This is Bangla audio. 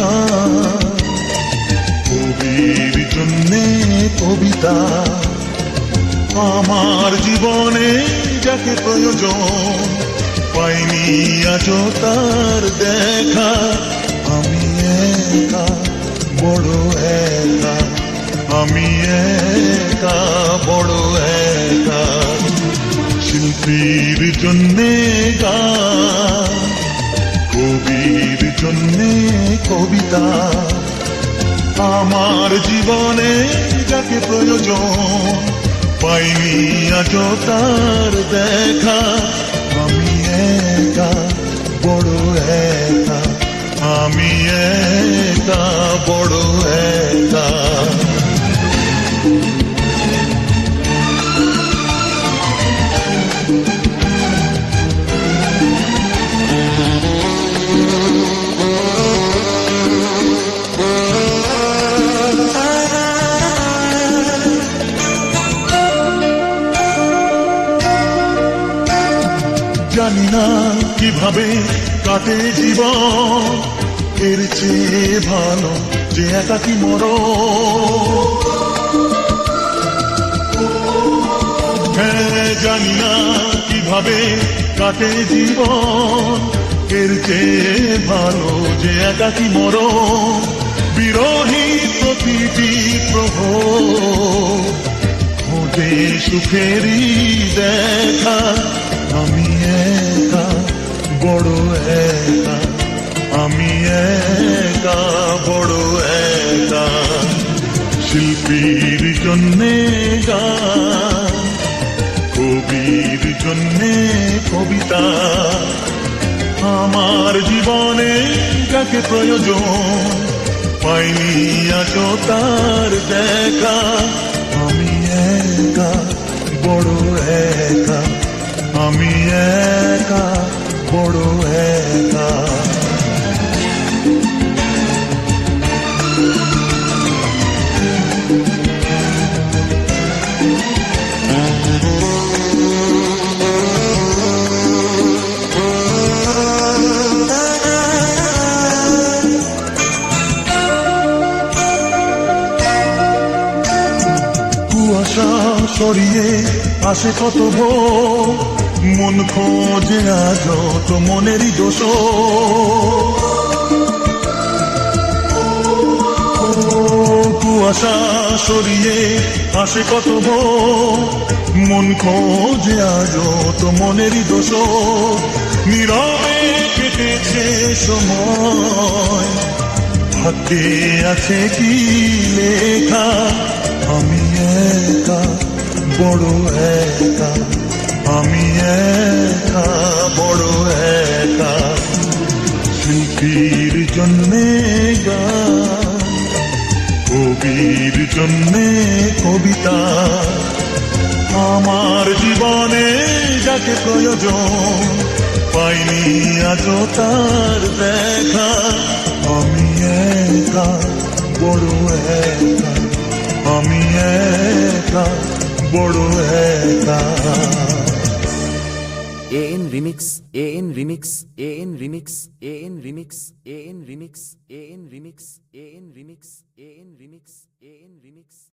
গান, কবির জন্যে কবিতা। আমার জীবনে যাকে প্রয়োজন, পাইনি আজও তার দেখা। আমি একা, বড় একা, আমি একা, বড় একা। শিল্পীর জন্যে গান, কবির জন্যে কবিতা। আমার জীবনে যাকে প্রয়োজন, পাইনি আজও তার দেখা। আমি একা, বড় একা, আমি একা, বড় একা। জানি না কিভাবে কাটে জীবন, এর চেয়ে ভালো যে একাকী মরণ। হ্যাঁ, জানি না কিভাবে কাটে জীবন, এর চেয়ে ভালো যে একাকী মরণ। বিরহী প্রতিটি প্রহর খোঁজে সুখেরই দেখা। আমি একা, বড় একা, আমি একা, বড় একা। শিল্পীর জন্যে গান, কবির জন্যে কবিতা। আমার জীবনে যাকে প্রয়োজন, পাইনি আজও তার দেখা। আমি একা, বড় একা, আমি একা, বড় একা। কুয়াশা সরিয়ে আসে কত ভোর, মন খোঁজে আজ তো মনেরই দোষ। কুয়াশা সরিয়ে আসে কত ভোর, মন খোঁজে আজ তো মনেরই দোষ। নীরবে কেটেছে সময়, ভাগ্যে আছে কি লেখা। আমি একা, বড় একা, আমি একা, বড় একা। শিল্পীর জন্যে গান, কবির জন্যে কবিতা। আমার জীবনে যাকে প্রয়োজন, পাইনি আজও তার দেখা। আমি একা, বড় একা, আমি একা, বড় একা। AN Remix, AN Remix, AN Remix, AN Remix, AN Remix, AN Remix, AN Remix, AN Remix, AN Remix.